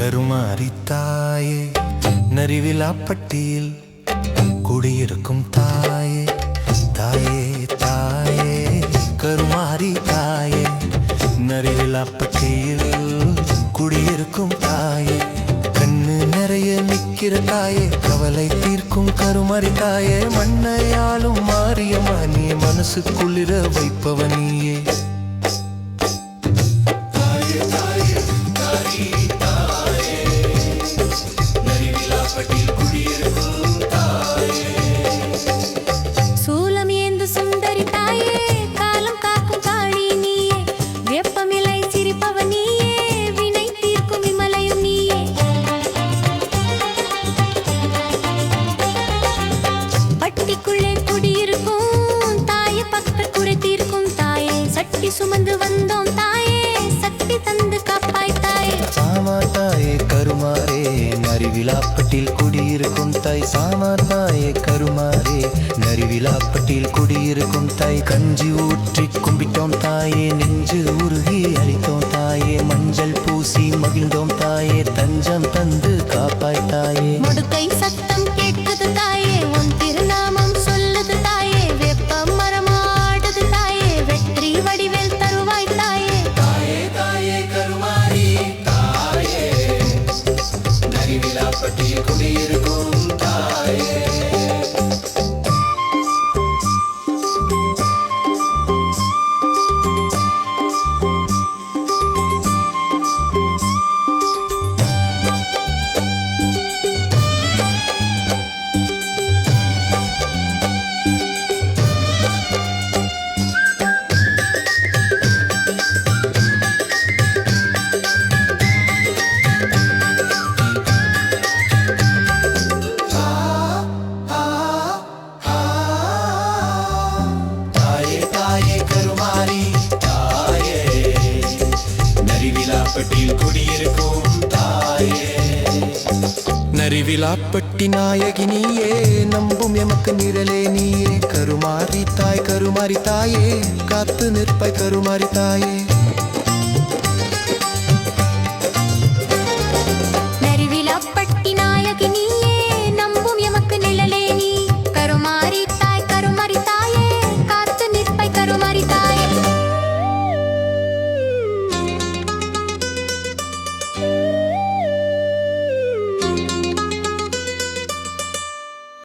கருமாரி தாயே நரிவிலாப்பட்டியில் குடியிருக்கும் தாயே தாயே தாயே கருமாரி தாயே நரிவிலாப்பட்டியில் குடியிருக்கும் தாயே கண்ணு நிறைய நிக்கிற தாயே கவலை தீர்க்கும் கருமாரி தாயே மண்ணையாலும் மாரியம்மா நீ மனசுக்குள்ளிர வைப்பவனியே சுமந்து வந்தோம் தாயே சக்தி தந்து காப்பாய் தாயே சாமா தாயே கருமாரே நரிவிலாப்பட்டில் குடியிருக்கும் தாய் சாமா தாயே கருமாரே நரிவிலாப்பட்டில் குடியிருக்கும் தாய் கஞ்சி ஊற்றி கும்பிட்டோம் தாயே நெஞ்சு உருகி அளித்தோம் தாயே மஞ்சள் பூசி மகிழ்ந்தோம் தாயே தஞ்சம் தந்து காப்பாய் தாயே முடுக்கை சத்தம் கேட்குது தாயே உன் திருநாமம் சொல்லுது தாயே வெப்ப மரமாடுது தாயே வெற்றி வடிவேல் குடியிருக்கும் தாயே நரிவிலாப்பட்டி நாயகினியே நம்பும் எமக்கு நிழலே நீயே கருமாரி தாயே காத்து நிற்பாய் கருமாரி தாயே